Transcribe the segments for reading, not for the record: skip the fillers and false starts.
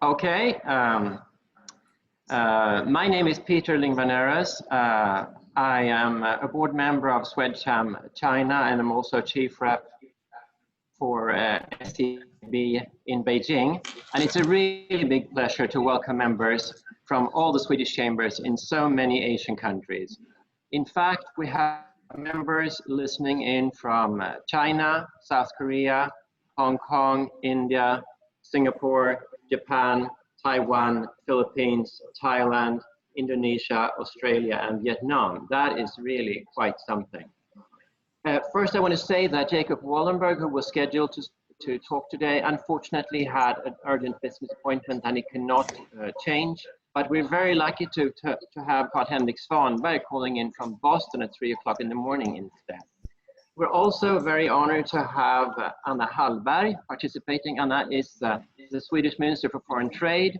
Okay. My name is Peter Lingvaneres. I am a board member of Swedish Chambers China, and I'm also chief rep for STB in Beijing. And it's a really big pleasure to welcome members from all the Swedish chambers in so many Asian countries. In fact, we have members listening in from China, South Korea, Hong Kong, India, Singapore, Japan, Taiwan, Philippines, Thailand, Indonesia, Australia, and Vietnam. That is really quite something. First, I want to say that Jacob Wallenberg, who was scheduled to talk today, unfortunately had an urgent business appointment and he cannot change. But we're very lucky to have Carl-Henric Svanberg calling in from Boston at 3 o'clock in the morning instead. We're also very honored to have Anna Hallberg participating. Anna is the Swedish Minister for Foreign Trade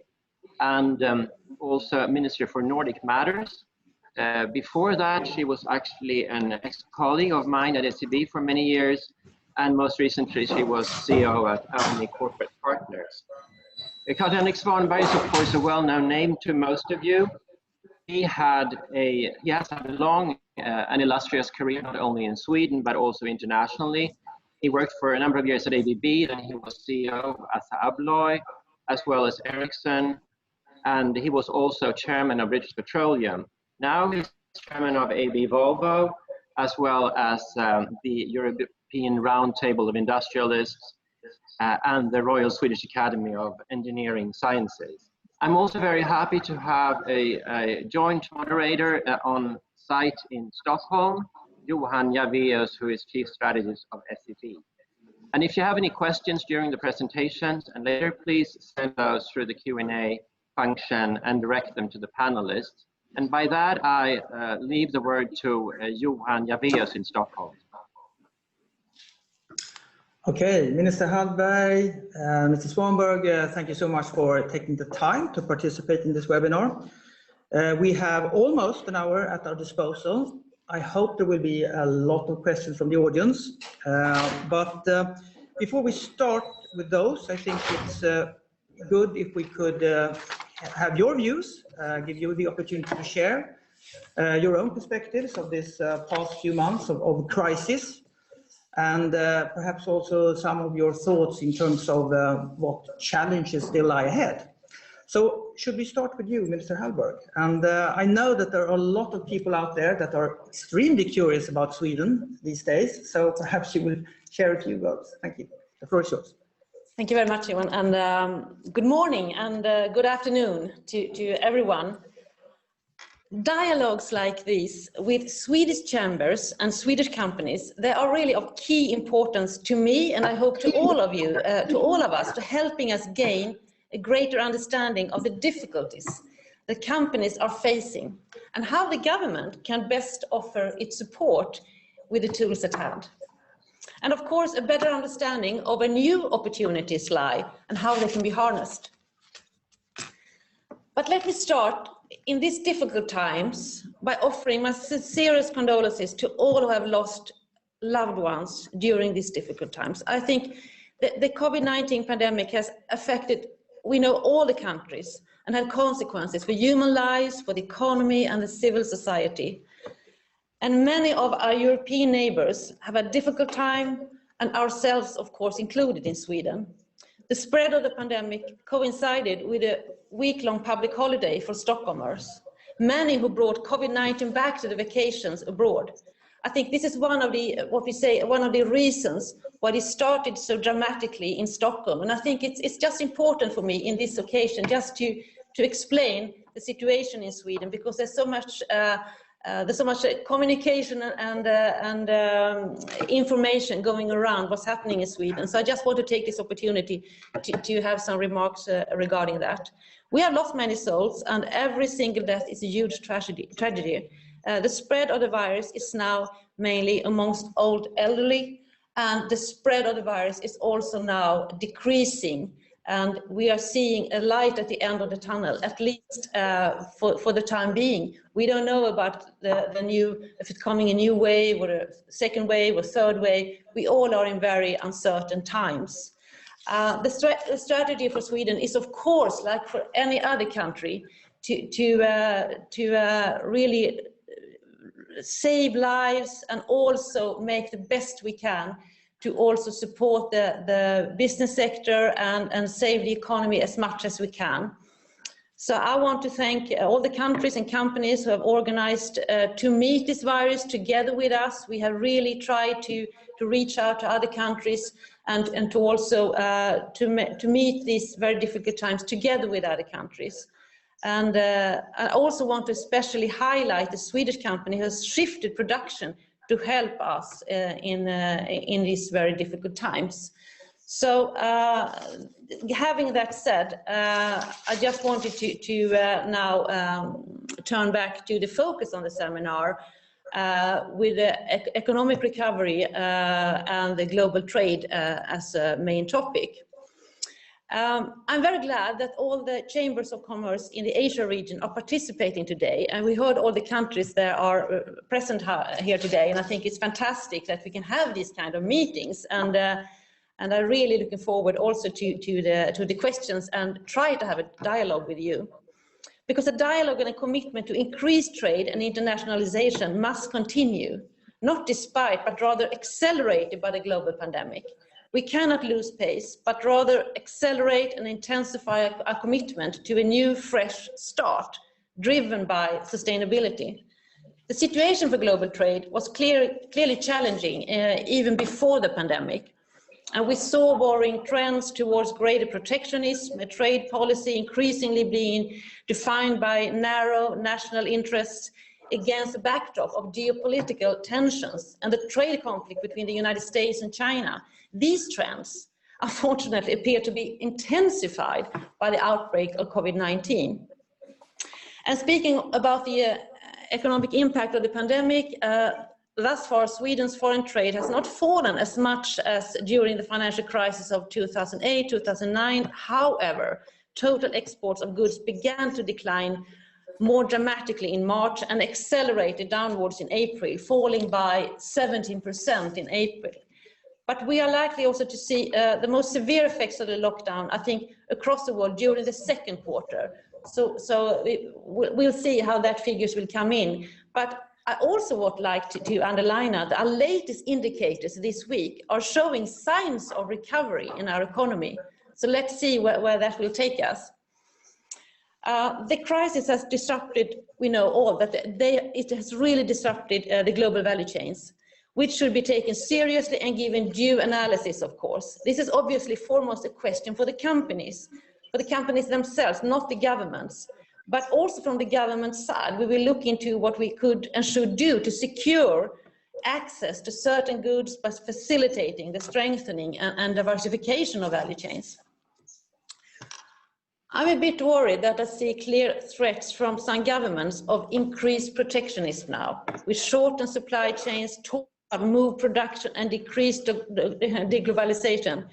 and also Minister for Nordic Matters. Before that, she was actually an ex-colleague of mine at SEB for many years, and most recently she was CEO at Almy Corporate Partners. Carl-Henric Svanberg is, of course, a well-known name to most of you. He has had a long and illustrious career, not only in Sweden, but also internationally. He worked for a number of years at ABB, then he was CEO of Assa Abloy, as well as Ericsson, and he was also chairman of British Petroleum. Now he's chairman of AB Volvo, as well as the European Roundtable of Industrialists, and the Royal Swedish Academy of Engineering Sciences. I'm also very happy to have a joint moderator on site in Stockholm, Johan Javeus, who is Chief Strategist of SEB. And if you have any questions during the presentations and later, please send those through the Q&A function and direct them to the panelists. And by that, I leave the word to Johan Javeus in Stockholm. Okay, Minister Hallberg, Mr. Svanberg, thank you so much for taking the time to participate in this webinar. We have almost an hour at our disposal. I hope there will be a lot of questions from the audience. But before we start with those, I think it's good if we could have your views, give you the opportunity to share your own perspectives of this past few months of crisis. And perhaps also some of your thoughts in terms of what challenges still lie ahead. So should we start with you, Minister Hallberg? And I know that there are a lot of people out there that are extremely curious about Sweden these days. So perhaps you will share a few words. Thank you. The floor is yours. Thank you very much, Johan. And good morning and good afternoon to everyone. Dialogues like these with Swedish chambers and Swedish companies, they are really of key importance to me, and I hope to all of you, to all of us, to helping us gain a greater understanding of the difficulties that companies are facing and how the government can best offer its support with the tools at hand. And of course, a better understanding of where new opportunities lie and how they can be harnessed. But let me start in these difficult times by offering my sincerest condolences to all who have lost loved ones during these difficult times. I think the COVID-19 pandemic has affected, we know, all the countries and had consequences for human lives, for the economy and the civil society. And many of our European neighbors have a difficult time, and ourselves, of course, included in Sweden. The spread of the pandemic coincided with a week-long public holiday for Stockholmers, many who brought COVID-19 back to the vacations abroad. I think this is one of the, one of the reasons why it started so dramatically in Stockholm. And I think it's just important for me in this occasion just to explain the situation in Sweden, because there's so much communication and information going around what's happening in Sweden. So I just want to take this opportunity to have some remarks regarding that. We have lost many souls, and every single death is a huge tragedy. The spread of the virus is now mainly amongst old elderly, and the spread of the virus is also now decreasing. And we are seeing a light at the end of the tunnel, at least for the time being. We don't know about the new, if it's coming a new wave or a second wave or third wave. We all are in very uncertain times. The strategy for Sweden is, of course, like for any other country, to really save lives and also make the best we can to also support the business sector and save the economy as much as we can. So I want to thank all the countries and companies who have organized to meet this virus together with us. We have really tried to reach out to other countries and to also to meet these very difficult times together with other countries. And I also want to especially highlight the Swedish company who has shifted production to help us in these very difficult times. So having that said, I just wanted to now turn back to the focus on the seminar with the economic recovery and the global trade as a main topic. I'm very glad that all the chambers of commerce in the Asia region are participating today, and we heard all the countries that are present here today, and I think it's fantastic that we can have these kind of meetings, and I'm really looking forward also to the questions and try to have a dialogue with you. Because a dialogue and a commitment to increase trade and internationalization must continue, not despite, but rather accelerated by the global pandemic. We cannot lose pace, but rather accelerate and intensify our commitment to a new, fresh start, driven by sustainability. The situation for global trade was clearly challenging even before the pandemic. And we saw worrying trends towards greater protectionism, a trade policy increasingly being defined by narrow national interests against the backdrop of geopolitical tensions and the trade conflict between the United States and China. These trends, unfortunately, appear to be intensified by the outbreak of COVID-19. And speaking about the economic impact of the pandemic, thus far, Sweden's foreign trade has not fallen as much as during the financial crisis of 2008, 2009. However, total exports of goods began to decline more dramatically in March and accelerated downwards in April, falling by 17% in April. But we are likely also to see the most severe effects of the lockdown, I think, across the world during the second quarter. So we'll see how that figures will come in. But I also would like to underline that our latest indicators this week are showing signs of recovery in our economy. So let's see where that will take us. The crisis has disrupted, we know all, that it has really disrupted the global value chains, which should be taken seriously and given due analysis, of course. This is obviously foremost a question for the companies themselves, not the governments. But also from the government side, we will look into what we could and should do to secure access to certain goods by facilitating the strengthening and diversification of value chains. I'm a bit worried that I see clear threats from some governments of increased protectionism now, with shortened supply chains, move production and decreased globalization.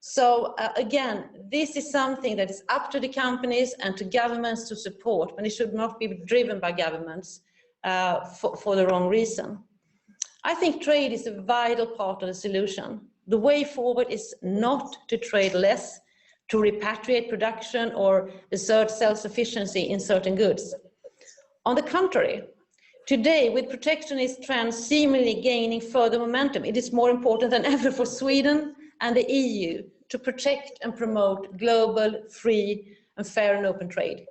So again, this is something that is up to the companies and to governments to support, but it should not be driven by governments for the wrong reason. I think trade is a vital part of the solution. The way forward is not to trade less, to repatriate production or assert self-sufficiency in certain goods. On the contrary, today, with protectionist trends seemingly gaining further momentum, it is more important than ever for Sweden and the EU to protect and promote global, free and fair and open trade.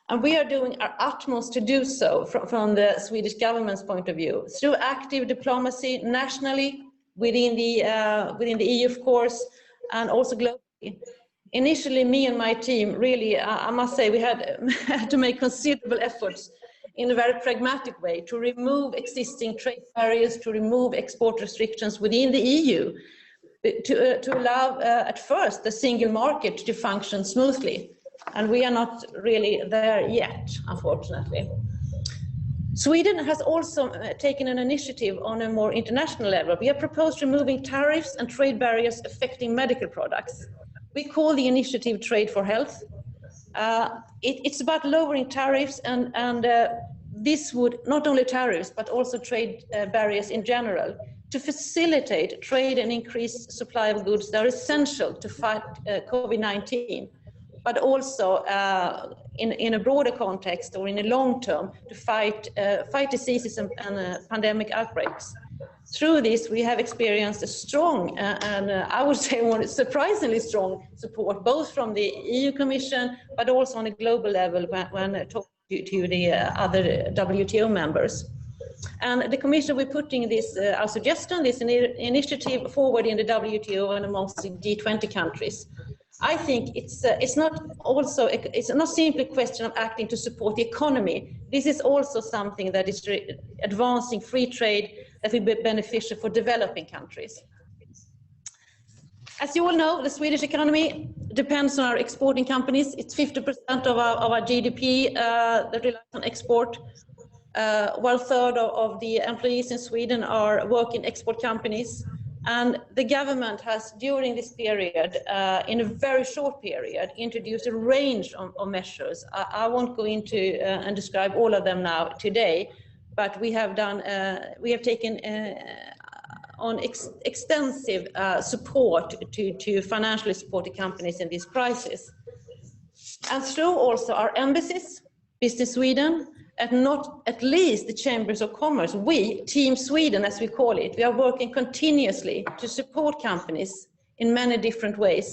And we are doing our utmost to do so from the Swedish government's point of view, through active diplomacy nationally, within the EU, of course, and also globally. Initially, me and my team really, I must say, we had to make considerable efforts in a very pragmatic way to remove existing trade barriers, to remove export restrictions within the EU, to allow at first the single market to function smoothly. And we are not really there yet, unfortunately. Sweden has also taken an initiative on a more international level. We have proposed removing tariffs and trade barriers affecting medical products. We call the initiative Trade for Health. It's about lowering tariffs and this would, not only tariffs, but also trade barriers in general, to facilitate trade and increase supply of goods that are essential to fight COVID-19, but also in a broader context or in a long term to fight diseases and pandemic outbreaks. Through this, we have experienced a strong and I would say more surprisingly strong support, both from the EU Commission, but also on a global level when talking to the other WTO members. And the Commission, we're putting this, our suggestion, this initiative forward in the WTO and amongst the G20 countries. I think it's not simply a question of acting to support the economy. This is also something that is advancing free trade that will be beneficial for developing countries. As you all know, the Swedish economy depends on our exporting companies. It's 50% of our GDP that relies on export. 1/3 of the employees in Sweden are working export companies. And the government has, during this period, in a very short period, introduced a range of measures. I won't go into and describe all of them now today, but we have taken on extensive support to financially support the companies in this crisis. And through also our embassies, Business Sweden, and not at least the Chambers of Commerce, we, Team Sweden as we call it, we are working continuously to support companies in many different ways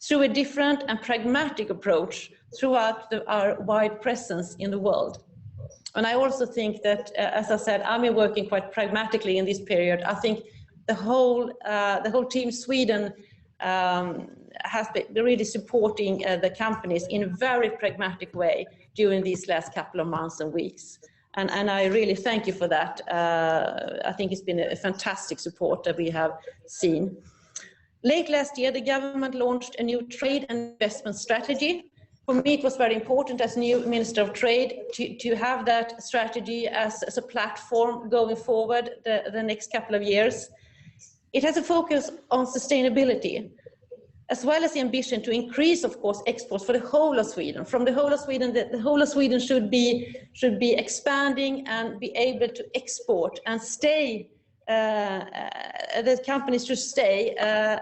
through a different and pragmatic approach throughout our wide presence in the world. And I also think that, as I said, I'm working quite pragmatically in this period. I think the whole Team Sweden has been really supporting the companies in a very pragmatic way during these last couple of months and weeks. And I really thank you for that. I think it's been a fantastic support that we have seen. Late last year, the government launched a new trade and investment strategy. For me, it was very important as new Minister of Trade to have that strategy as a platform going forward the next couple of years. It has a focus on sustainability, as well as the ambition to increase, of course, exports for the whole of Sweden. From the whole of Sweden, the whole of Sweden should be expanding and be able to export and stay. The companies should stay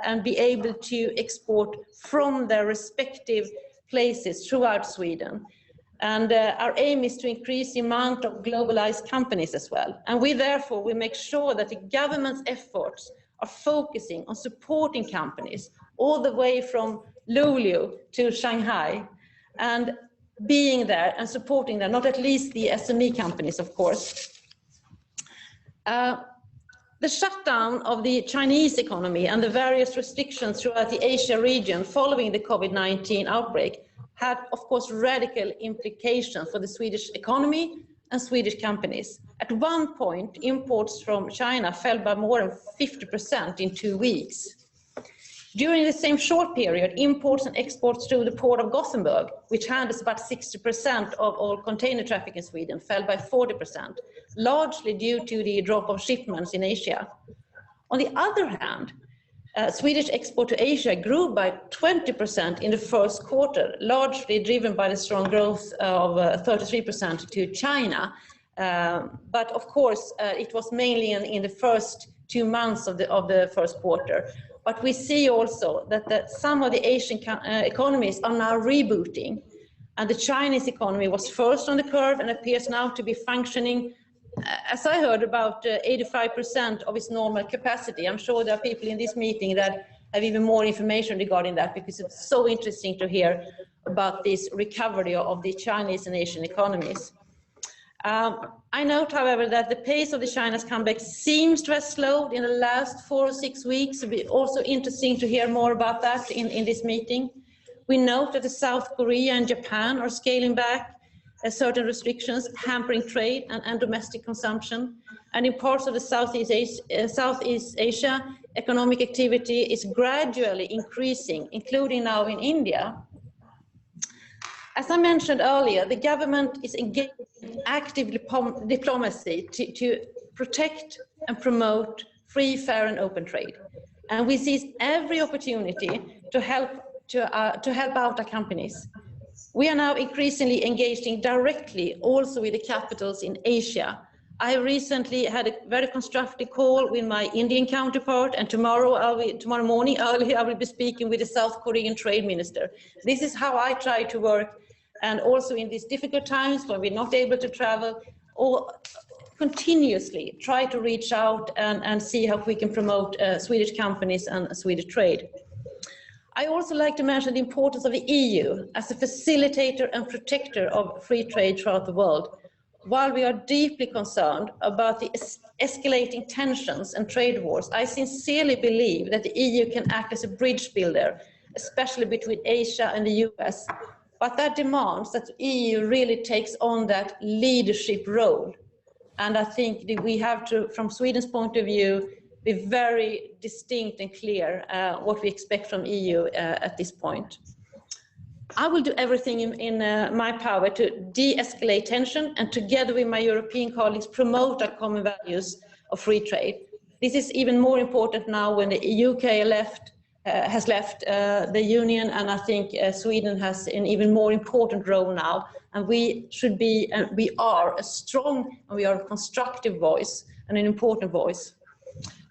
and be able to export from their respective places throughout Sweden. And our aim is to increase the amount of globalized companies as well. And we make sure that the government's efforts are focusing on supporting companies all the way from Luleå to Shanghai, and being there and supporting them, not at least the SME companies, of course. The shutdown of the Chinese economy and the various restrictions throughout the Asia region following the COVID-19 outbreak had, of course, radical implications for the Swedish economy and Swedish companies. At one point, imports from China fell by more than 50% in 2 weeks. During the same short period, imports and exports through the port of Gothenburg, which handles about 60% of all container traffic in Sweden, fell by 40%, largely due to the drop of shipments in Asia. On the other hand, Swedish export to Asia grew by 20% in the first quarter, largely driven by the strong growth of 33% to China. But of course, it was mainly in the first 2 months of the first quarter. But we see also that some of the Asian economies are now rebooting, and the Chinese economy was first on the curve and appears now to be functioning, as I heard, about 85% of its normal capacity. I'm sure there are people in this meeting that have even more information regarding that, because it's so interesting to hear about this recovery of the Chinese and Asian economies. I note, however, that the pace of the China's comeback seems to have slowed in the last 4 or 6 weeks. It'll be also interesting to hear more about that in this meeting. We note that the South Korea and Japan are scaling back certain restrictions, hampering trade and domestic consumption. And in parts of the Southeast Asia, economic activity is gradually increasing, including now in India. As I mentioned earlier, the government is engaged in active diplomacy to protect and promote free, fair and open trade. And we seize every opportunity to help out our companies. We are now increasingly engaging directly also with the capitals in Asia. I recently had a very constructive call with my Indian counterpart, and tomorrow morning early I will be speaking with the South Korean trade minister. This is how I try to work, and also in these difficult times when we're not able to travel, or continuously try to reach out and see how we can promote Swedish companies and Swedish trade. I also like to mention the importance of the EU as a facilitator and protector of free trade throughout the world. While we are deeply concerned about the escalating tensions and trade wars, I sincerely believe that the EU can act as a bridge builder, especially between Asia and the US. But that demands that the EU really takes on that leadership role. And I think that we have to, from Sweden's point of view, be very distinct and clear what we expect from EU at this point. I will do everything in my power to de-escalate tension and together with my European colleagues promote our common values of free trade. This is even more important now when the UK has left the Union, and I think Sweden has an even more important role now, and we should be, and we are a strong and we are a constructive voice and an important voice.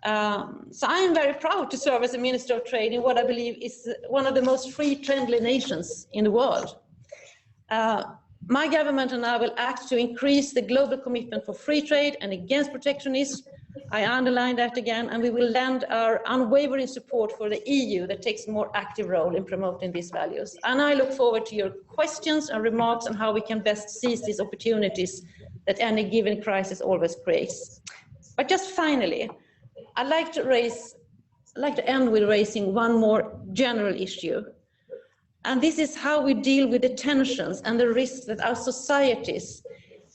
So I am very proud to serve as a Minister of Trade in what I believe is one of the most free-friendly nations in the world. My government and I will act to increase the global commitment for free trade and against protectionism. I underline that again, and we will lend our unwavering support for the EU that takes a more active role in promoting these values. And I look forward to your questions and remarks on how we can best seize these opportunities that any given crisis always creates. But just finally, I'd like to end with raising one more general issue. And this is how we deal with the tensions and the risks that our societies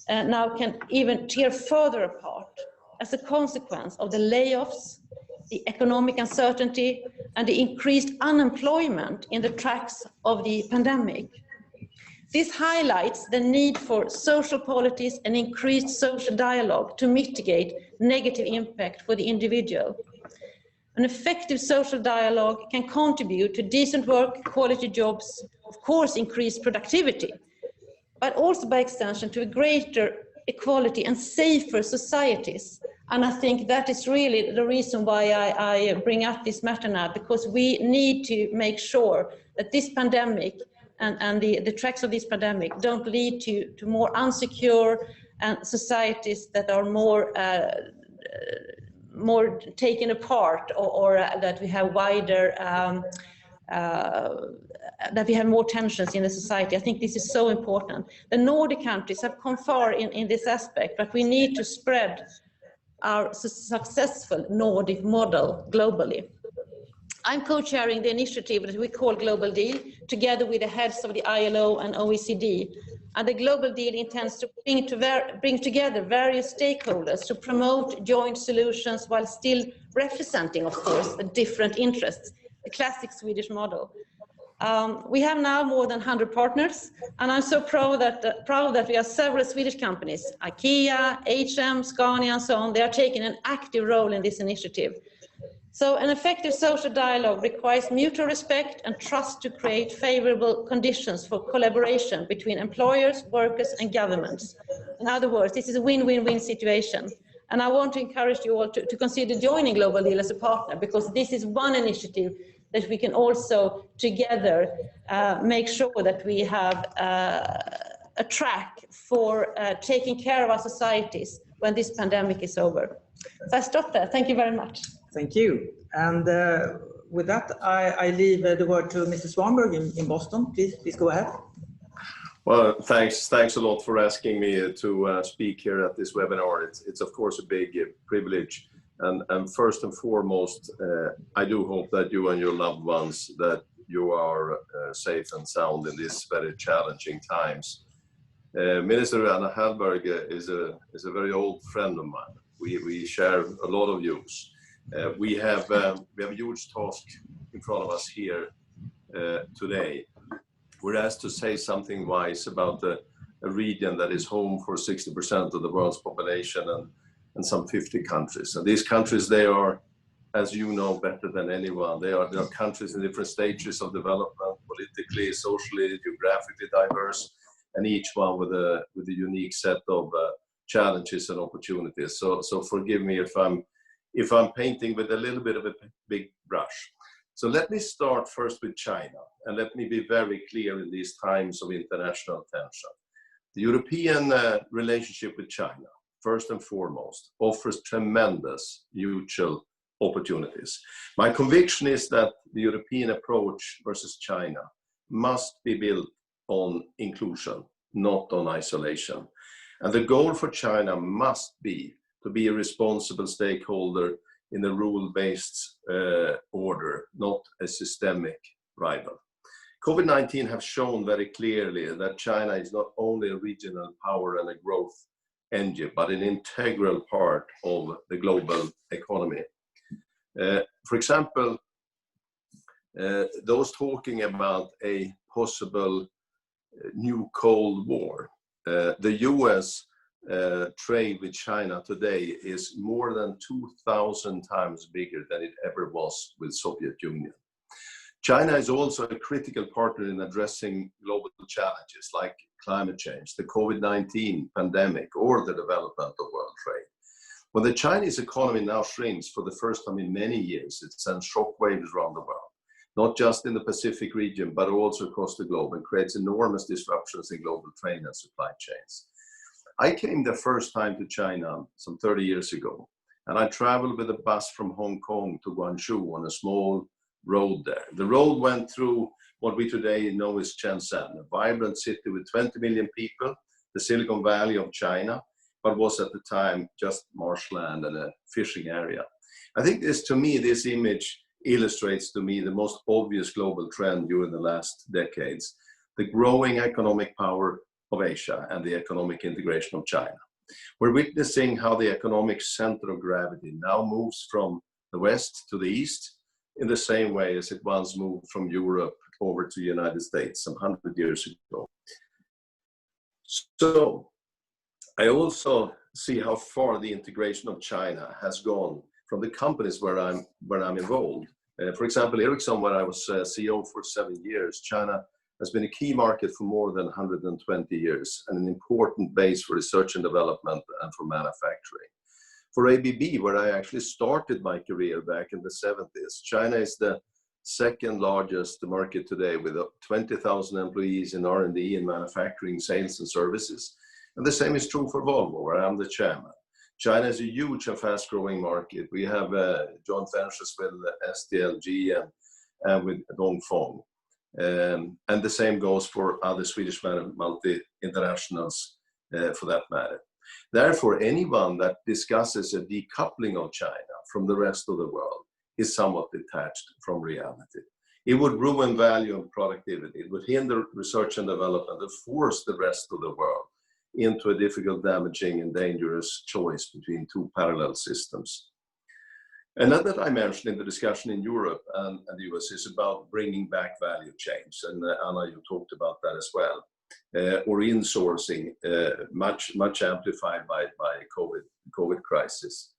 now can even tear further apart as a consequence of the layoffs, the economic uncertainty, and the increased unemployment in the tracks of the pandemic. This highlights the need for social policies and increased social dialogue to mitigate negative impact for the individual. An effective social dialogue can contribute to decent work, quality jobs, of course increased productivity, but also by extension to a greater equality and safer societies. And I think that is really the reason why I bring up this matter now, because we need to make sure that this pandemic and the tracks of this pandemic don't lead to more unsecure and societies that are more taken apart, or that we have wider, that we have more tensions in the society. I think this is so important. The Nordic countries have come far in this aspect, but we need to spread our successful Nordic model globally. I'm co-chairing the initiative that we call Global Deal, together with the heads of the ILO and OECD. And the Global Deal intends to bring together various stakeholders to promote joint solutions while still representing, of course, the different interests, the classic Swedish model. We have now more than 100 partners, and I'm so proud that we have several Swedish companies, IKEA, H&M, Scania, and so on. They are taking an active role in this initiative. So an effective social dialogue requires mutual respect and trust to create favorable conditions for collaboration between employers, workers, and governments. In other words, this is a win-win-win situation. And I want to encourage you all to consider joining Global Deal as a partner, because this is one initiative that we can also together make sure that we have a track for taking care of our societies when this pandemic is over. So I stop there. Thank you very much. Thank you. And with that, I leave the word to Mr. Svanberg in Boston. Please go ahead. Well, thanks a lot for asking me to speak here at this webinar. It's of course a big privilege. And first and foremost, I do hope that you and your loved ones, that you are safe and sound in these very challenging times. Minister Anna Hallberg is a very old friend of mine. We share a lot of views. We have a huge task in front of us here today. We're asked to say something wise about a region that is home for 60% of the world's population and some 50 countries. And these countries, they are, as you know better than anyone, they are countries in different stages of development, politically, socially, geographically diverse, and each one with a unique set of challenges and opportunities. So forgive me if I'm painting with a little bit of a big brush. So let me start first with China, and let me be very clear in these times of international tension. The European relationship with China, first and foremost, offers tremendous mutual opportunities. My conviction is that the European approach versus China must be built on inclusion, not on isolation. And the goal for China must be to be a responsible stakeholder in a rule-based order, not a systemic rival. COVID-19 have shown very clearly that China is not only a regional power and a growth engine, but an integral part of the global economy. For example, those talking about a possible new Cold War, the US trade with China today is more than 2,000 times bigger than it ever was with Soviet Union. China is also a critical partner in addressing global challenges like climate change, the COVID-19 pandemic, or the development of world trade. When the Chinese economy now shrinks for the first time in many years, it sends shockwaves around the world, not just in the Pacific region, but also across the globe, and creates enormous disruptions in global trade and supply chains. I came the first time to China some 30 years ago, and I traveled with a bus from Hong Kong to Guangzhou on a small road there. The road went through what we today know as Shenzhen, a vibrant city with 20 million people, the Silicon Valley of China, but was at the time just marshland and a fishing area. I think this image illustrates to me the most obvious global trend during the last decades, the growing economic power of Asia and the economic integration of China. We're witnessing how the economic center of gravity now moves from the west to the east in the same way as it once moved from Europe over to the United States some 100 years ago. So I also see how far the integration of China has gone from the companies where I'm involved. For example, Ericsson, where I was CEO for 7 years, China has been a key market for more than 120 years and an important base for research and development and for manufacturing. For ABB, where I actually started my career back in the 70s, China is the second largest market today with 20,000 employees in R&D and manufacturing, sales and services. And the same is true for Volvo, where I'm the chairman. China is a huge and fast-growing market. We have joint ventures with SDLG and with Dongfeng. And the same goes for other Swedish multi-internationals for that matter. Therefore, anyone that discusses a decoupling of China from the rest of the world is somewhat detached from reality. It would ruin value and productivity. It would hinder research and development and force the rest of the world into a difficult, damaging, and dangerous choice between two parallel systems. Another dimension in the discussion in Europe and the US is about bringing back value chains. And Anna, you talked about that as well. Or insourcing, much amplified by COVID crisis.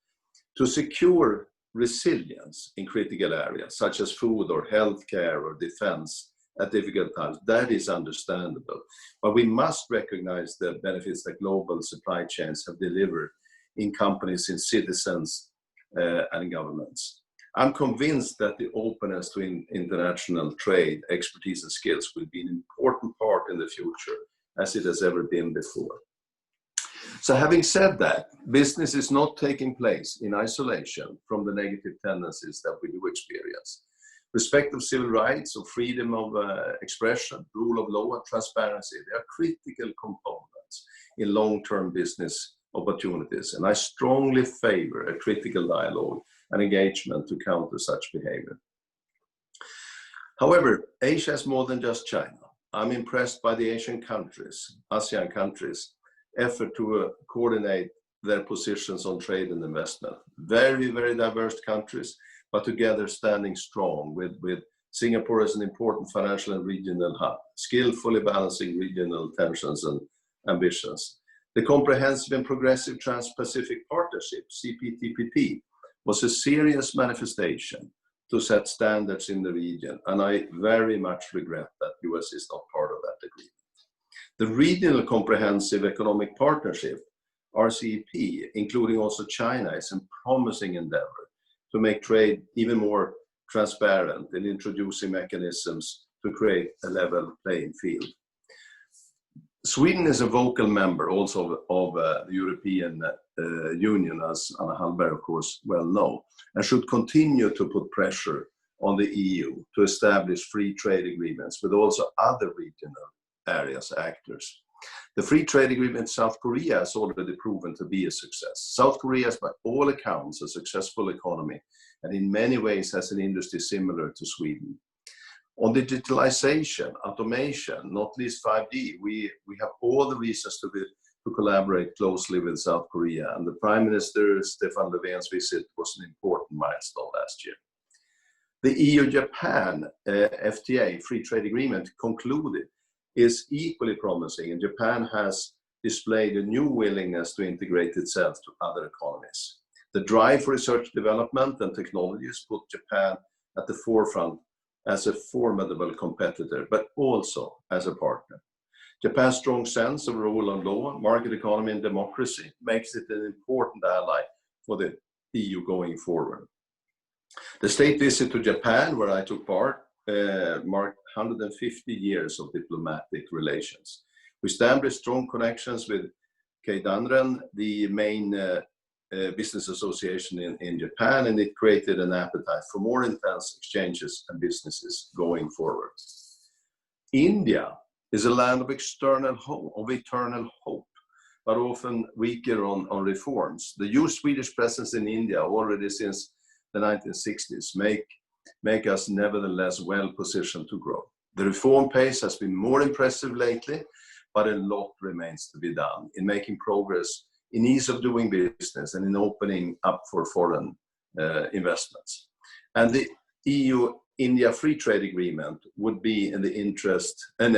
To secure resilience in critical areas, such as food or healthcare or defense at difficult times, that is understandable. But we must recognize the benefits that global supply chains have delivered in companies, in citizens, and governments. I'm convinced that the openness to international trade, expertise and skills will be an important part in the future, as it has ever been before. So having said that, business is not taking place in isolation from the negative tendencies that we do experience. Respect of civil rights, of freedom of expression, rule of law and transparency, they are critical components in long-term business opportunities. And I strongly favor a critical dialogue and engagement to counter such behavior. However, Asia is more than just China. I'm impressed by the Asian countries, ASEAN countries, effort to coordinate their positions on trade and investment. Very, very diverse countries, but together standing strong with Singapore as an important financial and regional hub, skillfully balancing regional tensions and ambitions. The Comprehensive and Progressive Trans-Pacific Partnership, CPTPP, was a serious manifestation to set standards in the region, and I very much regret that US is not part of that agreement. The Regional Comprehensive Economic Partnership, RCEP, including also China, is a promising endeavor to make trade even more transparent and introducing mechanisms to create a level playing field. Sweden is a vocal member also of the European Union, as Anna Hallberg, of course, well know, and should continue to put pressure on the EU to establish free trade agreements with also other regional areas actors. The free trade agreement with South Korea has already proven to be a success. South Korea is by all accounts a successful economy and in many ways has an industry similar to Sweden. On digitalization, automation, not least 5G, we have all the reasons to collaborate closely with South Korea, and the Prime Minister Stefan Löfven's visit was an important milestone last year. The EU-Japan FTA, Free Trade Agreement, concluded is equally promising, and Japan has displayed a new willingness to integrate itself to other economies. The drive for research, development and technologies put Japan at the forefront as a formidable competitor, but also as a partner. Japan's strong sense of rule of law, market economy and democracy makes it an important ally for the EU going forward. The state visit to Japan, where I took part, marked 150 years of diplomatic relations. We established strong connections with Keidanren, the main business association in Japan, and it created an appetite for more intense exchanges and businesses going forward. India is a land of eternal hope, but often weaker on reforms. The huge Swedish presence in India already since the 1960s make us nevertheless well positioned to grow. The reform pace has been more impressive lately, but a lot remains to be done in making progress in ease of doing business and in opening up for foreign investments. And the EU-India Free Trade Agreement would be in the interest, and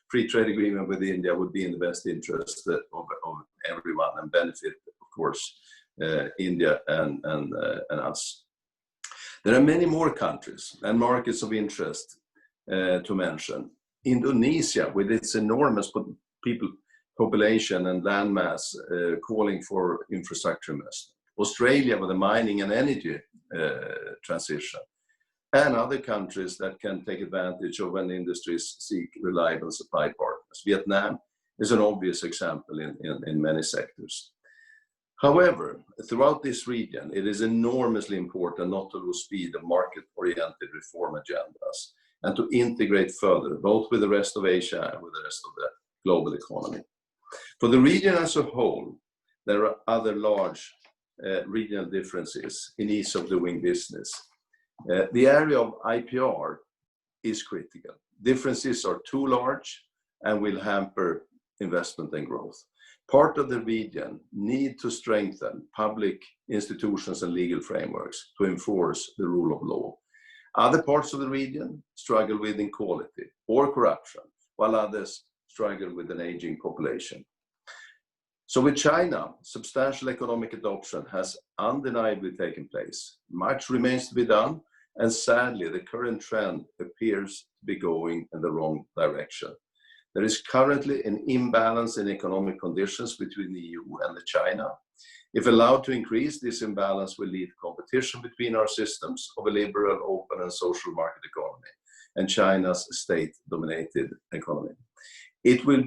free trade agreement with India would be in the best interest of everyone and benefit, of course, India and us. There are many more countries and markets of interest to mention. Indonesia, with its enormous population and landmass calling for infrastructure investment. Australia with the mining and energy transition. And other countries that can take advantage of when industries seek reliable supply partners. Vietnam is an obvious example in many sectors. However, throughout this region, it is enormously important not to lose speed of market-oriented reform agendas and to integrate further, both with the rest of Asia and with the rest of the global economy. For the region as a whole, there are other large regional differences in ease of doing business. The area of IPR is critical. Differences are too large and will hamper investment and growth. Part of the region need to strengthen public institutions and legal frameworks to enforce the rule of law. Other parts of the region struggle with inequality or corruption, while others struggle with an aging population. So with China, substantial economic adoption has undeniably taken place. Much remains to be done, and sadly, the current trend appears to be going in the wrong direction. There is currently an imbalance in economic conditions between the EU and China. If allowed to increase, this imbalance will lead to competition between our systems of a liberal, open and social market economy and China's state-dominated economy. It will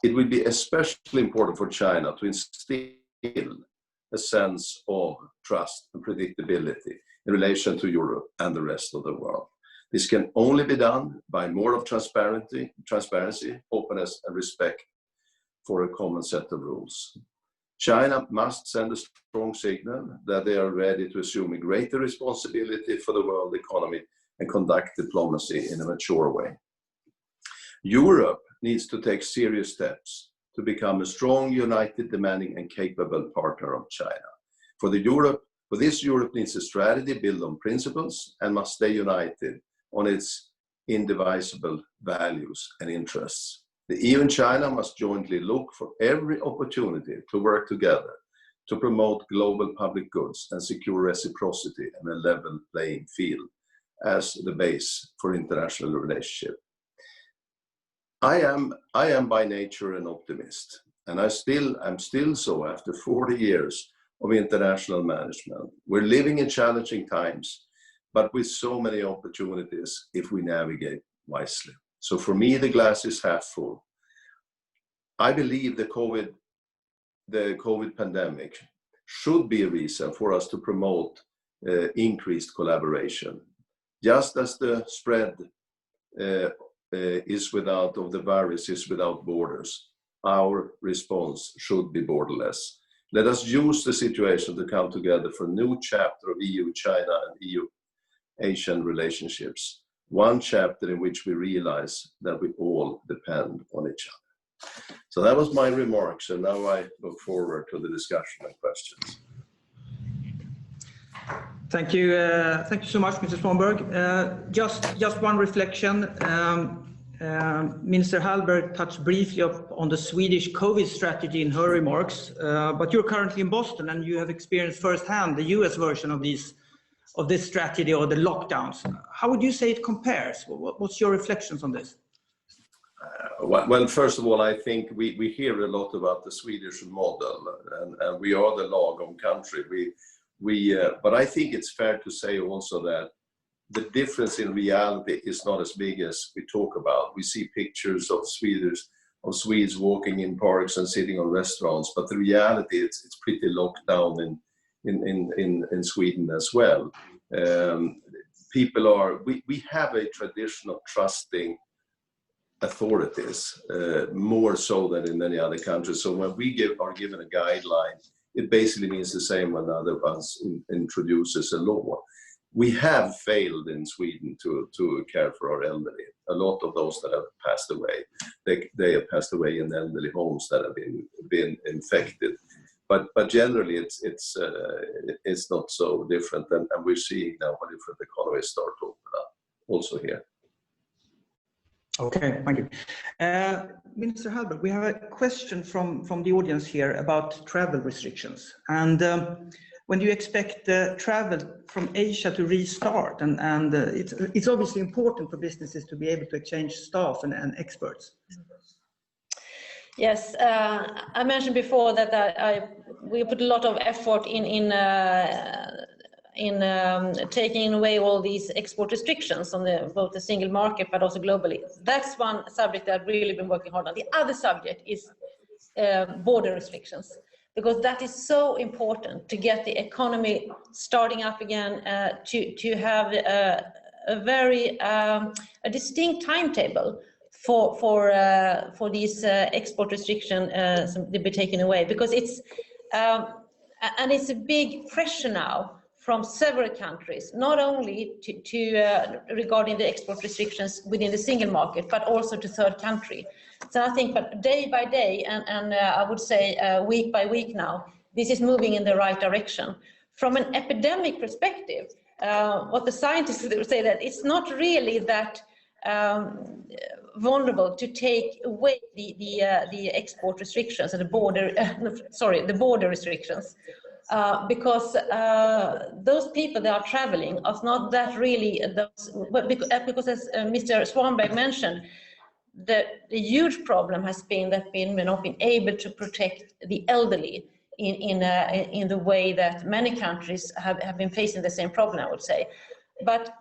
be especially important for China to instill a sense of trust and predictability in relation to Europe and the rest of the world. This can only be done by more of transparency, openness, and respect for a common set of rules. China must send a strong signal that they are ready to assume a greater responsibility for the world economy and conduct diplomacy in a mature way. Europe needs to take serious steps to become a strong, united, demanding, and capable partner of China. For this, Europe needs a strategy built on principles and must stay united on its indivisible values and interests. The EU and China must jointly look for every opportunity to work together to promote global public goods and secure reciprocity and a level playing field as the base for international relationship. I am by nature an optimist. and I'm still so after 40 years of international management. We're living in challenging times, but with so many opportunities if we navigate wisely. So for me, the glass is half full. I believe the COVID pandemic should be a reason for us to promote increased collaboration. Just as the spread of the virus is without borders, our response should be borderless. Let us use the situation to come together for a new chapter of EU-China and EU-Asian relationships. One chapter in which we realize that we all depend on each other. So that was my remarks, and now I look forward to the discussion and questions. Thank you so much, Mr. Svanberg. Just one reflection. Minister Hallberg touched briefly on the Swedish COVID strategy in her remarks, but you're currently in Boston and you have experienced firsthand the US version of this strategy or the lockdowns. How would you say it compares? What's your reflections on this? Well, first of all, I think we hear a lot about the Swedish model, and we are the lagom country. But I think it's fair to say also that the difference in reality is not as big as we talk about. We see pictures of Swedes walking in parks and sitting on restaurants, but the reality it's pretty locked down in Sweden as well. We have a tradition of trusting authorities more so than in many other countries. So when we are given a guideline, it basically means the same when other ones introduces a law. We have failed in Sweden to care for our elderly. A lot of those that have passed away, they have passed away in elderly homes that have been infected. But generally, it's not so different, and we're seeing now how different economies start to open up also here. Okay, thank you. Minister Hallberg, we have a question from the audience here about travel restrictions. And when do you expect travel from Asia to restart? And it's obviously important for businesses to be able to exchange staff and experts. Yes, I mentioned before that we put a lot of effort in taking away all these export restrictions on both the single market but also globally. That's one subject that I've really been working hard on. The other subject is border restrictions, because that is so important to get the economy starting up again, to have a very distinct timetable for these export restrictions to be taken away, because it's a big pressure now from several countries, not only regarding the export restrictions within the single market, but also to third country. So I think, but day by day, and I would say week by week now, this is moving in the right direction. From an epidemic perspective, what the scientists say that it's not really that vulnerable to take away the export restrictions and the border restrictions. Because those people that are traveling are not that really because as Mr. Svanberg mentioned, the huge problem has been that we've not been able to protect the elderly in the way that many countries have been facing the same problem, I would say. But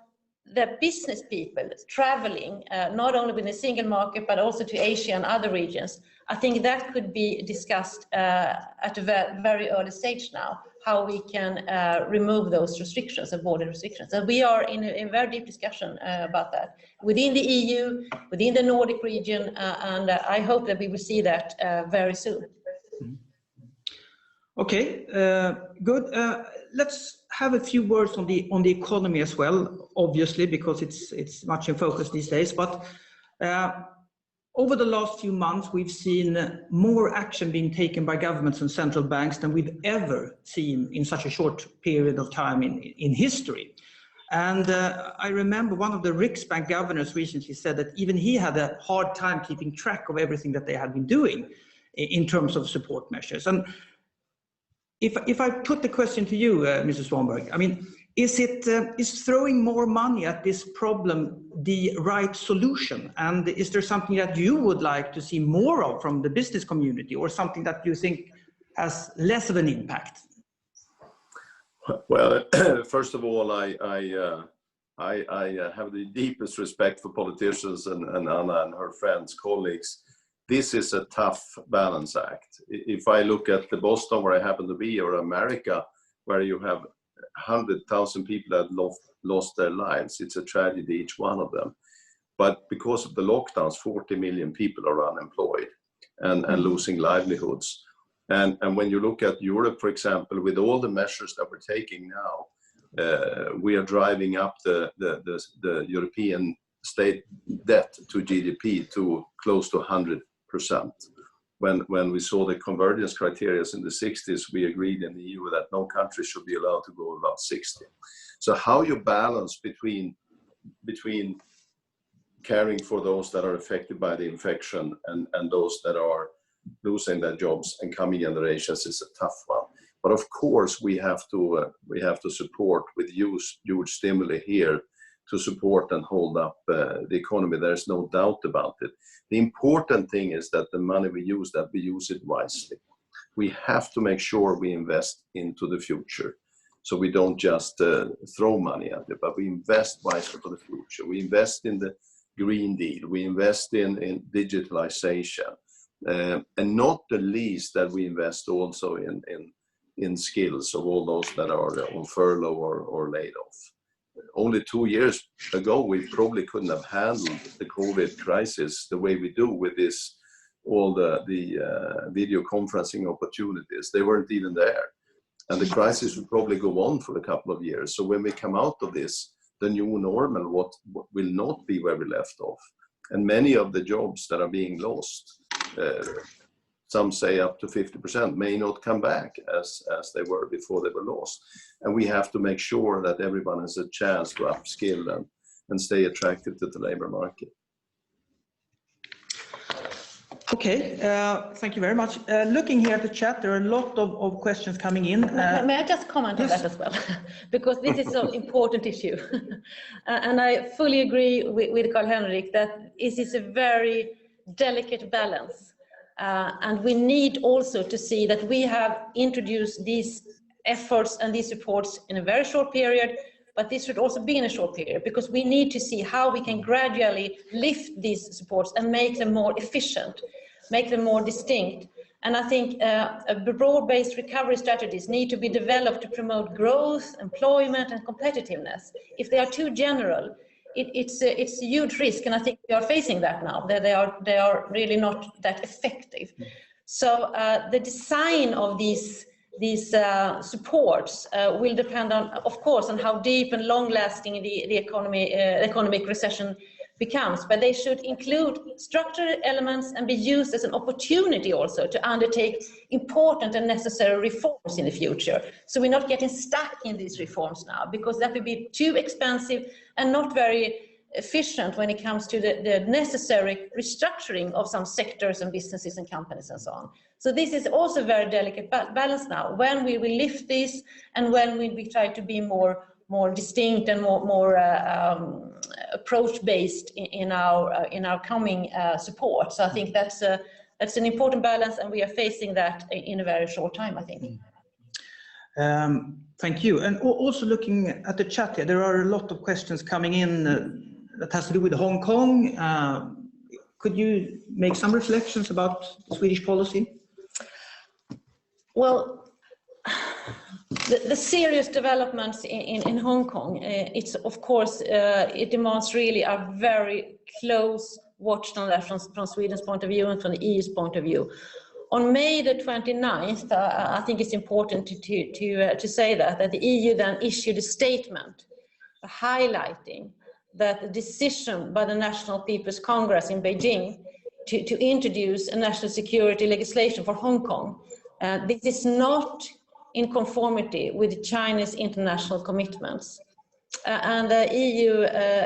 the business people traveling, not only within the single market, but also to Asia and other regions, I think that could be discussed at a very early stage now, how we can remove those restrictions and border restrictions. And we are in a very deep discussion about that within the EU, within the Nordic region, and I hope that we will see that very soon. Okay, good. Let's have a few words on the economy as well, obviously, because it's much in focus these days. But over the last few months, we've seen more action being taken by governments and central banks than we've ever seen in such a short period of time in history. And I remember one of the Riksbank governors recently said that even he had a hard time keeping track of everything that they had been doing in terms of support measures. And if I put the question to you, Mrs. Svanberg, I mean, Is throwing more money at this problem the right solution? And is there something that you would like to see more of from the business community, or something that you think has less of an impact? Well, first of all, I have the deepest respect for politicians and Anna and her friends, colleagues. This is a tough balance act. If I look at the Boston, where I happen to be, or America, where you have 100,000 people that lost their lives, it's a tragedy, each one of them. But because of the lockdowns, 40 million people are unemployed and losing livelihoods. And when you look at Europe, for example, with all the measures that we're taking now, we are driving up the European state debt to GDP to close to 100%. When we saw the convergence criteria in the 60s, we agreed in the EU that no country should be allowed to go above 60. So how you balance between caring for those that are affected by the infection and those that are losing their jobs and coming generations is a tough one. But of course, we have to support with huge stimuli here to support and hold up the economy. There's no doubt about it. The important thing is that the money we use it wisely. We have to make sure we invest into the future. So we don't just throw money at it, but we invest wisely for the future. We invest in the Green Deal. We invest in digitalization. And not the least that we invest also in skills of all those that are on furlough or laid off. Only 2 years ago, we probably couldn't have handled the COVID crisis the way we do with this, all the video conferencing opportunities. They weren't even there. And the crisis will probably go on for a couple of years. So when we come out of this, the new normal, what will not be where we left off. And many of the jobs that are being lost, some say up to 50%, may not come back as they were before they were lost. And we have to make sure that everyone has a chance to upskill and stay attractive to the labor market. Okay, thank you very much. Looking here at the chat, there are a lot of questions coming in. May I just comment on that as well? Because this is an important issue. And I fully agree with Carl-Henric that this is a very delicate balance. And we need also to see that we have introduced these efforts and these supports in a very short period, but this should also be in a short period, because we need to see how we can gradually lift these supports and make them more efficient, make them more distinct. And I think broad-based recovery strategies need to be developed to promote growth, employment, and competitiveness. If they are too general, it's a huge risk, and I think we are facing that now, that they are really not that effective. So the design of these supports will depend on, of course, on how deep and long-lasting the economic recession becomes, but they should include structural elements and be used as an opportunity also to undertake important and necessary reforms in the future. So we're not getting stuck in these reforms now, because that would be too expensive and not very efficient when it comes to the necessary restructuring of some sectors and businesses and companies and so on. So this is also a very delicate balance now, when we will lift this and when we try to be more distinct and more approach-based in our coming support. So I think that's an important balance, and we are facing that in a very short time, I think. Thank you. And also looking at the chat here, there are a lot of questions coming in that has to do with Hong Kong. Could you make some reflections about the Swedish policy? Well, the serious developments in Hong Kong, it's of course, it demands really a very close watch on that from Sweden's point of view and from the EU's point of view. On May the 29th, I think it's important to say that the EU then issued a statement highlighting that the decision by the National People's Congress in Beijing to introduce a national security legislation for Hong Kong, this is not in conformity with China's international commitments. And the EU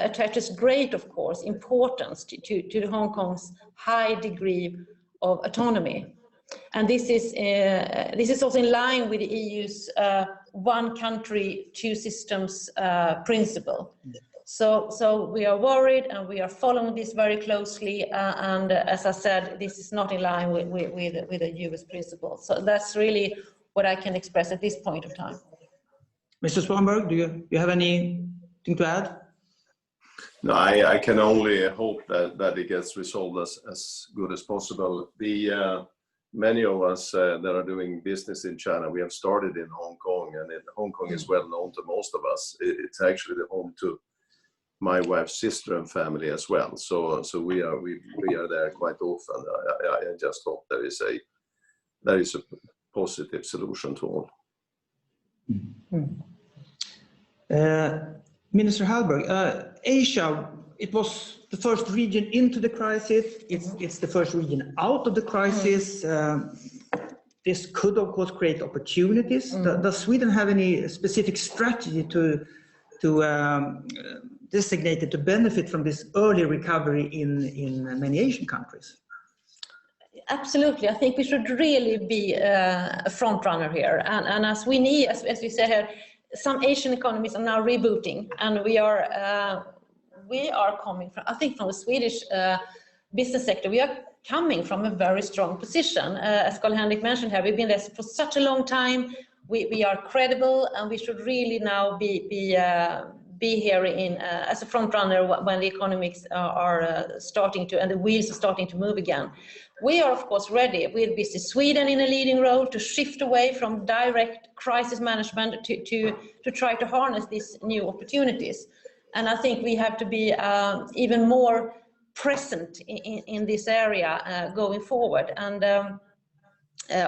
attaches great, of course, importance to Hong Kong's high degree of autonomy. And this is also in line with the EU's one country, two systems principle. So we are worried, and we are following this very closely. And as I said, this is not in line with the US principle. So that's really what I can express at this point of time. Mr. Svanberg, do you have anything to add? No, I can only hope that it gets resolved as good as possible. Many of us that are doing business in China, we have started in Hong Kong, and Hong Kong is well known to most of us. It's actually the home to my wife's sister and family as well. So we are there quite often. I just hope there is a positive solution to all. Minister Hallberg, Asia, it was the first region into the crisis. It's the first region out of the crisis. This could, of course, create opportunities. Does Sweden have any specific strategy to designated to benefit from this early recovery in many Asian countries? Absolutely. I think we should really be a front runner here. And as we need, as we say here, some Asian economies are now rebooting, and we are coming from, I think, from the Swedish business sector. We are coming from a very strong position. As Carl-Henric mentioned here, we've been there for such a long time. We are credible, and we should really now be here as a front runner when the economics are starting to, and the wheels are starting to move again. We are, of course, ready with Business Sweden in a leading role to shift away from direct crisis management to try to harness these new opportunities. And I think we have to be even more present in this area going forward. And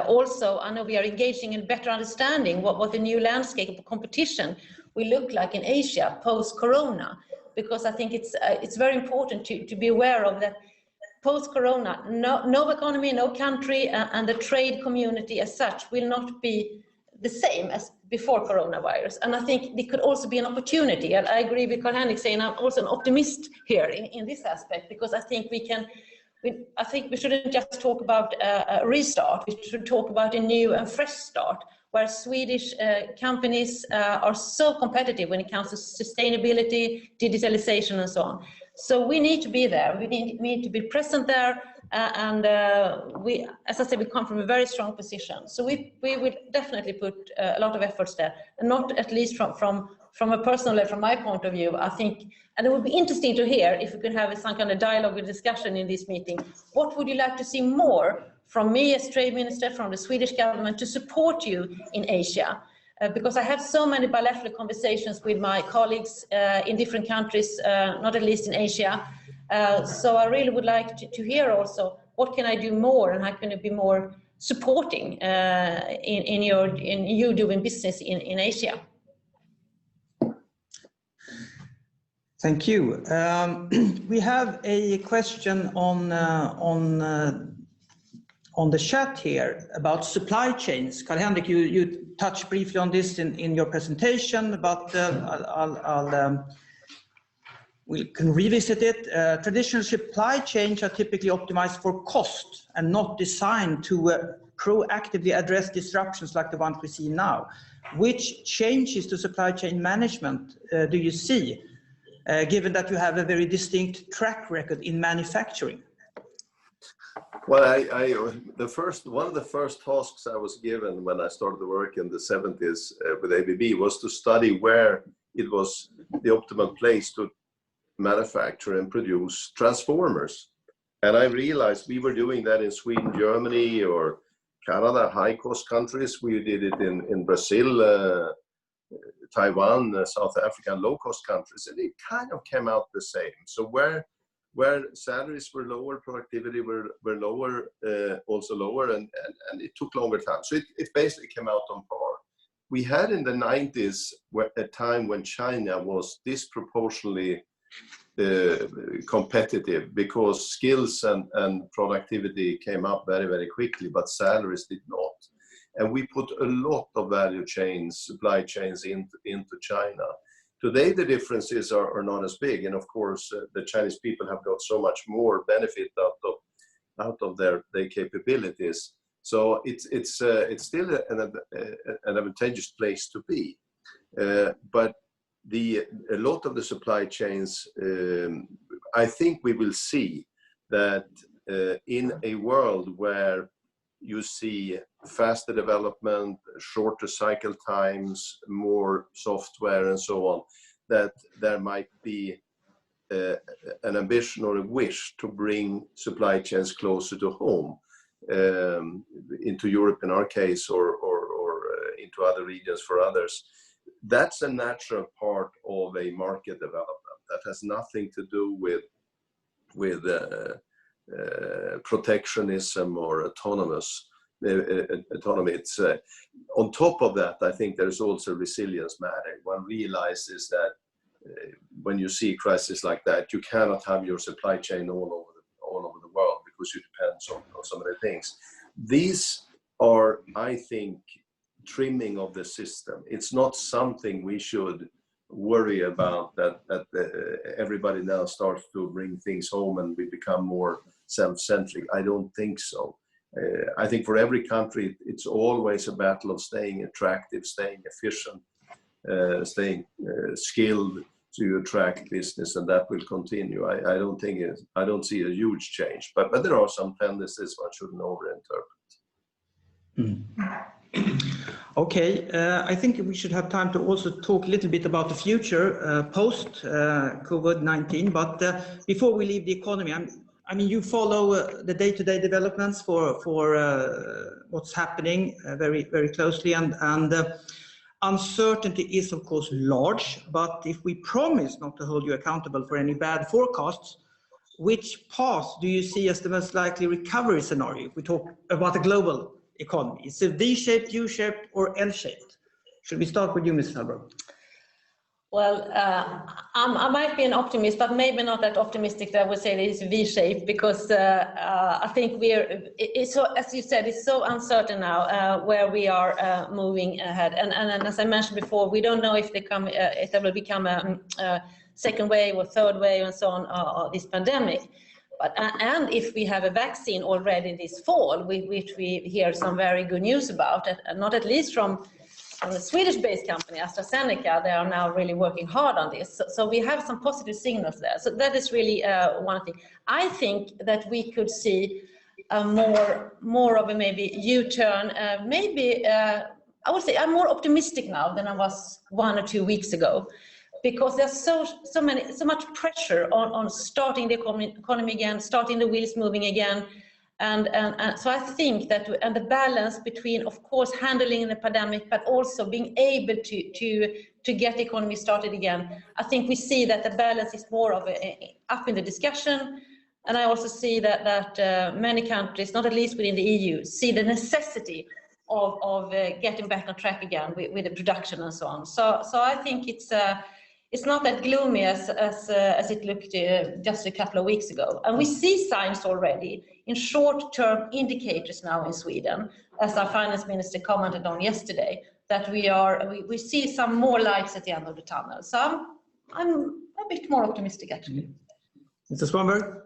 also, I know we are engaging in better understanding what the new landscape of competition will look like in Asia post-corona, because I think it's very important to be aware of that. Post-corona, no economy, no country, and the trade community as such will not be the same as before coronavirus. And I think it could also be an opportunity. And I agree with Carl-Henric saying I'm also an optimist here in this aspect, because I think I think we shouldn't just talk about a restart. We should talk about a new and fresh start, where Swedish companies are so competitive when it comes to sustainability, digitalization, and so on. So we need to be there. We need to be present there, and as I said, we come from a very strong position. So we will definitely put a lot of efforts there, and not at least from a personal level, from my point of view. I think, and it would be interesting to hear if we could have some kind of dialogue or discussion in this meeting. What would you like to see more from me as Trade Minister, from the Swedish government, to support you in Asia? Because I have so many bilateral conversations with my colleagues in different countries, not at least in Asia. So I really would like to hear also, what can I do more, and how can I be more supporting in you doing business in Asia? Thank you. We have a question on the chat here about supply chains. Carl-Henric, you touched briefly on this in your presentation, but we can revisit it. Traditional supply chains are typically optimized for cost and not designed to proactively address disruptions like the ones we see now. Which changes to supply chain management do you see, given that you have a very distinct track record in manufacturing? Well, one of the first tasks I was given when I started to work in the 70s with ABB was to study where it was the optimal place to manufacture and produce transformers. And I realized we were doing that in Sweden, Germany, or Canada, high-cost countries. We did it in Brazil, Taiwan, South Africa, low-cost countries, and it kind of came out the same. So where salaries were lower, productivity were lower, also lower, and it took longer time. So it basically came out on par. We had in the 90s a time when China was disproportionately competitive, because skills and productivity came up very, very quickly, but salaries did not. And we put a lot of value chains, supply chains into China. Today, the differences are not as big. And of course, the Chinese people have got so much more benefit out of their capabilities. So it's still an advantageous place to be. But a lot of the supply chains, I think we will see that in a world where you see faster development, shorter cycle times, more software and so on, that there might be an ambition or a wish to bring supply chains closer to home, into Europe in our case, or into other regions for others. That's a natural part of a market development that has nothing to do with protectionism or autonomy. It's on top of that, I think there's also resilience matter. One realizes that when you see a crisis like that, you cannot have your supply chain all over the world, because you depend on so many things. These are, I think, trimming of the system. It's not something we should worry about, that everybody now starts to bring things home and we become more self-centric. I don't think so. I think for every country, it's always a battle of staying attractive, staying efficient, staying skilled to attract business, and that will continue. I don't see a huge change, but there are some tendencies one shouldn't overinterpret. Okay, I think we should have time to also talk a little bit about the future post COVID-19. But before we leave the economy, I mean, you follow the day-to-day developments for what's happening very, very closely, and uncertainty is of course large. But if we promise not to hold you accountable for any bad forecasts, which path do you see as the most likely recovery scenario if we talk about the global economy? Is it V-shaped, U-shaped, or L-shaped? Should we start with you, Ms. Hallberg? Well, I might be an optimist, but maybe not that optimistic that I would say that it's V-shaped, because I think it's so, as you said, it's so uncertain now where we are moving ahead. And as I mentioned before, we don't know if there will become a second wave or third wave and so on, this pandemic. But, and if we have a vaccine already this fall, which we hear some very good news about, not at least from the Swedish-based company AstraZeneca, they are now really working hard on this. So we have some positive signals there. So that is really one thing. I think that we could see more of a maybe U-turn. I would say I'm more optimistic now than I was 1 or 2 weeks ago, because there's so much pressure on starting the economy again, starting the wheels moving again. And so I think that, and the balance between, of course, handling the pandemic, but also being able to get the economy started again. I think we see that the balance is more of up in the discussion. And I also see that many countries, not at least within the EU, see the necessity of getting back on track again with the production and so on. So I think it's not that gloomy as it looked just a couple of weeks ago. And we see signs already in short-term indicators now in Sweden, as our finance minister commented on yesterday, that we see some more lights at the end of the tunnel. So I'm a bit more optimistic, actually. Mr. Svanberg?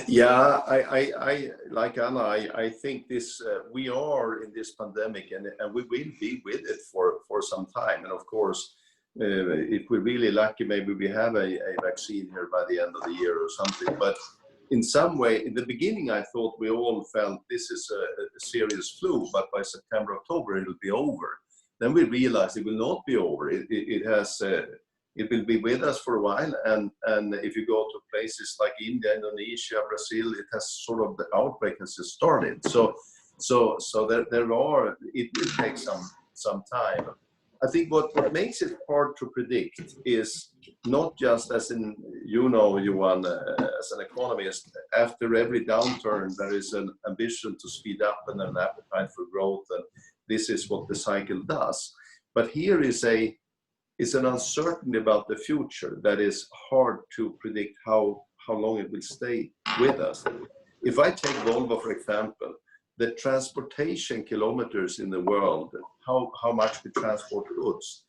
Yeah, I like Anna, I think this we are in this pandemic, and we will be with it for some time. And of course, if we're really lucky, maybe we have a vaccine here by the end of the year or something. But in some way, in the beginning, I thought we all felt this is a serious flu, but by September, October, it'll be over. Then we realized it will not be over. It will be with us for a while. And if you go to places like India, Indonesia, Brazil, it has sort of, the outbreak has just started. So it will take some time. I think what makes it hard to predict is not just as in, Johan, as an economist, after every downturn, there is an ambition to speed up and an appetite for growth, and this is what the cycle does. But here is an uncertainty about the future that is hard to predict how long it will stay with us. If I take Volvo, for example, the transportation kilometers in the world, how much we transport goods,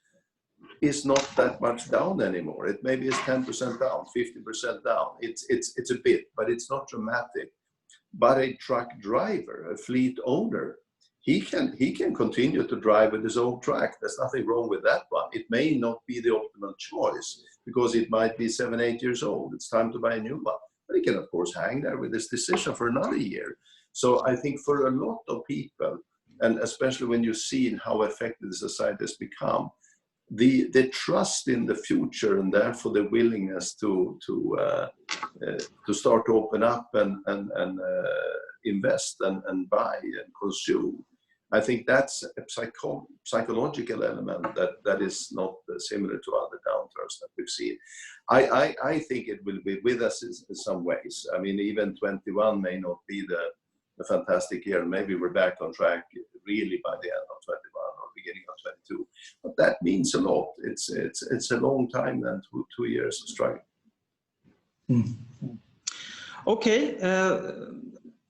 is not that much down anymore. It maybe is 10% down, 50% down. It's a bit, but it's not dramatic. But a truck driver, a fleet owner, he can continue to drive with his old truck. There's nothing wrong with that one. It may not be the optimal choice because it might be 7, 8 years old. It's time to buy a new one. But he can, of course, hang there with this decision for another year. So I think for a lot of people, and especially when you see how effective the society has become, the trust in the future and therefore the willingness to start to open up and invest and buy and consume. I think that's a psychological element that is not similar to other downturns that we've seen. I think it will be with us in some ways. I mean, even 21 may not be the fantastic year. Maybe we're back on track really by the end of 21 or beginning of 22. But that means a lot. It's a long time then, 2 years of struggle. Okay.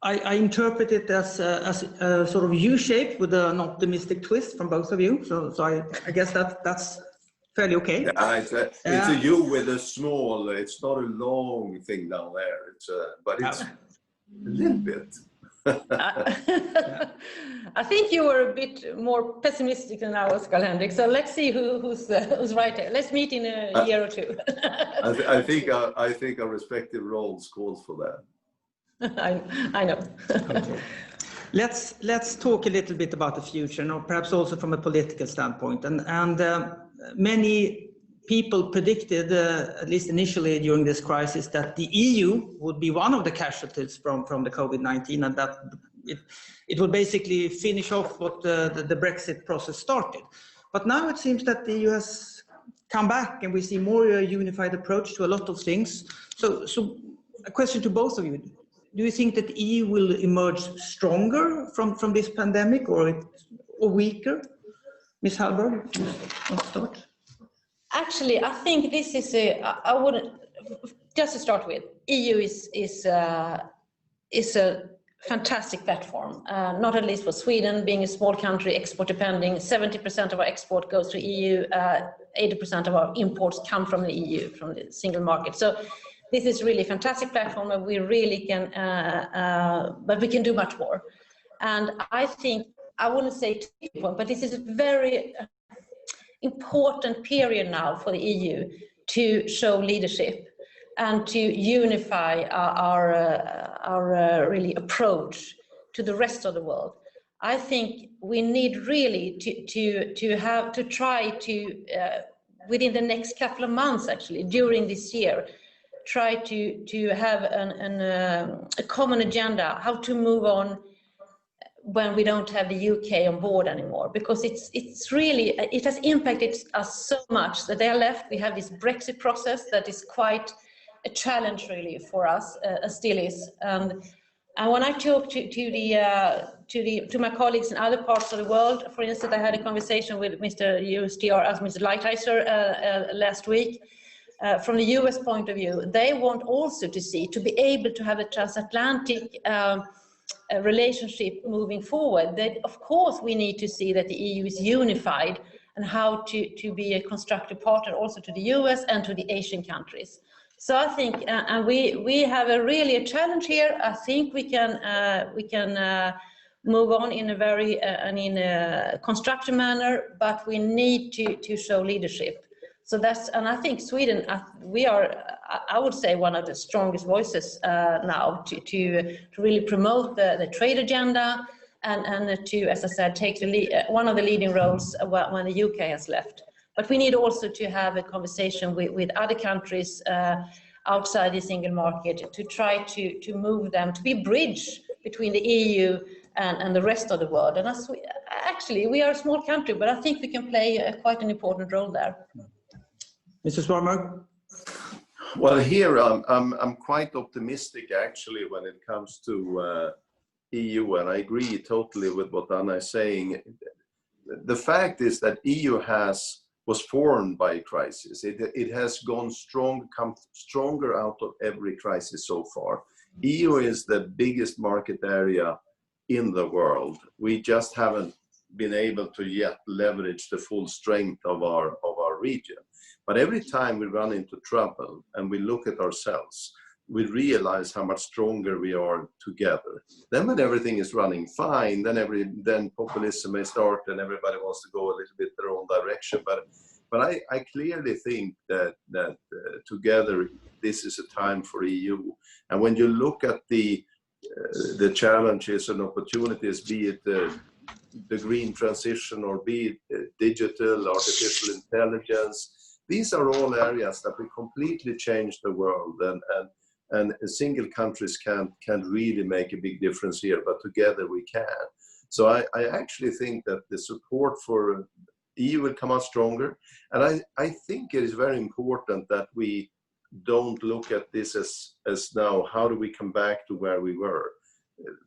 I interpret it as a sort of U-shape with an optimistic twist from both of you. So I guess that's fairly okay. Yeah, it's a U with a small. It's not a long thing down there. But it's a little bit. I think you were a bit more pessimistic than I was, Carl-Henric. So let's see who's right here. Let's meet in a year or two. I think our respective roles calls for that. I know. Okay. Let's talk a little bit about the future, and perhaps also from a political standpoint. And many people predicted, at least initially during this crisis, that the EU would be one of the casualties from the COVID-19, and that it would basically finish off what the Brexit process started. But now it seems that the EU has come back, and we see more unified approach to a lot of things. So a question to both of you. Do you think that the EU will emerge stronger from this pandemic or weaker? Ms. Hallberg, you want to start? Actually, I think this is I wouldn't, just to start with, EU is a fantastic platform, not at least for Sweden, being a small country, export depending. 70% of our export goes to EU, 80% of our imports come from the EU, from the single market. So this is really a fantastic platform, and we really can, but we can do much more. And I think, I wouldn't say tipping point, but this is a very important period now for the EU to show leadership and to unify our really approach to the rest of the world. I think we need really to try to within the next couple of months, actually during this year, try to have a common agenda, how to move on when we don't have the UK on board anymore, because it's really, it has impacted us so much that they are left. We have this Brexit process that is quite a challenge really for us, still is. And when I talk to my colleagues in other parts of the world, for instance, I had a conversation with Mr. USTR as Mr. Lighthizer last week. From the US point of view, they want also to be able to have a transatlantic relationship moving forward. That, of course, we need to see that the EU is unified and how to be a constructive partner also to the US and to the Asian countries. So I think, and we have really a challenge here. I think we can move on in a very in a constructive manner, but we need to show leadership. So that's, and I think Sweden, we are, I would say, one of the strongest voices now to really promote the trade agenda and to, as I said, take the lead, one of the leading roles when the UK has left. But we need also to have a conversation with other countries outside the single market to try to move them, to be a bridge between the EU and the rest of the world. And actually, we are a small country, but I think we can play quite an important role there. Mr. Svanberg? Well, here I'm quite optimistic actually when it comes to EU, and I agree totally with what Anna is saying. The fact is that EU was formed by a crisis. It has gone come stronger out of every crisis so far. EU is the biggest market area in the world. We just haven't been able to yet leverage the full strength of our region. But every time we run into trouble and we look at ourselves, we realize how much stronger we are together. Then when everything is running fine, then populism may start and everybody wants to go a little bit their own direction. But I clearly think that together this is a time for EU. And when you look at the challenges and opportunities, be it the green transition or be it digital, artificial intelligence, these are all areas that will completely change the world, and single countries can't really make a big difference here, but together we can. So I actually think that the support for EU will come out stronger, and I think it is very important that we don't look at this as now, how do we come back to where we were?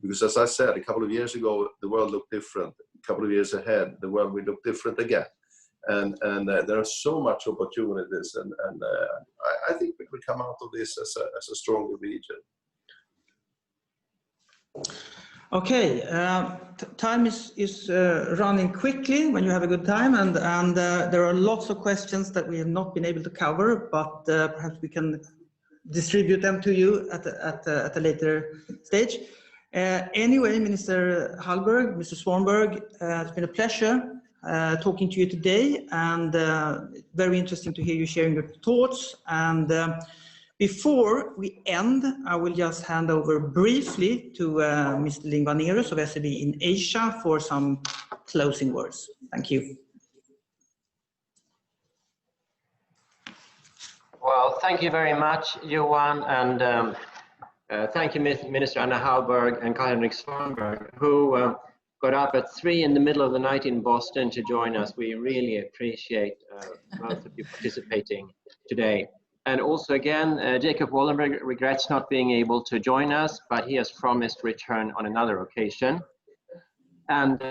Because as I said, a couple of years ago, the world looked different. A couple of years ahead, the world will look different again. And there are so much opportunities, and I think we will come out of this as a stronger region. Okay, time is running quickly when you have a good time, and there are lots of questions that we have not been able to cover, but perhaps we can distribute them to you at a later stage. Anyway, Minister Hallberg, Mr. Svanberg, it's been a pleasure talking to you today, and very interesting to hear you sharing your thoughts. And before we end, I will just hand over briefly to Mr. Lingvanerus of SEB in Asia for some closing words. Thank you. Well, thank you very much, Johan, and thank you, Minister Anna Hallberg and Carl-Henric Svanberg, who got up at 3 in the middle of the night in Boston to join us. We really appreciate both of you participating today. And also again, Jacob Wallenberg regrets not being able to join us, but he has promised to return on another occasion. And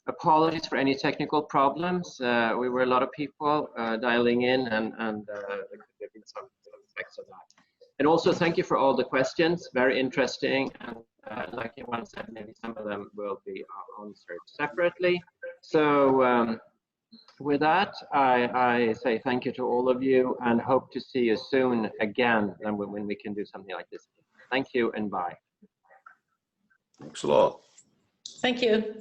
apologies for any technical problems. We were a lot of people dialing in, and there could have been some effects of that. And also thank you for all the questions, very interesting. And like Johan said, maybe some of them will be answered separately. So with that, I say thank you to all of you and hope to see you soon again when we can do something like this. Thank you and bye. Thanks a lot. Thank you.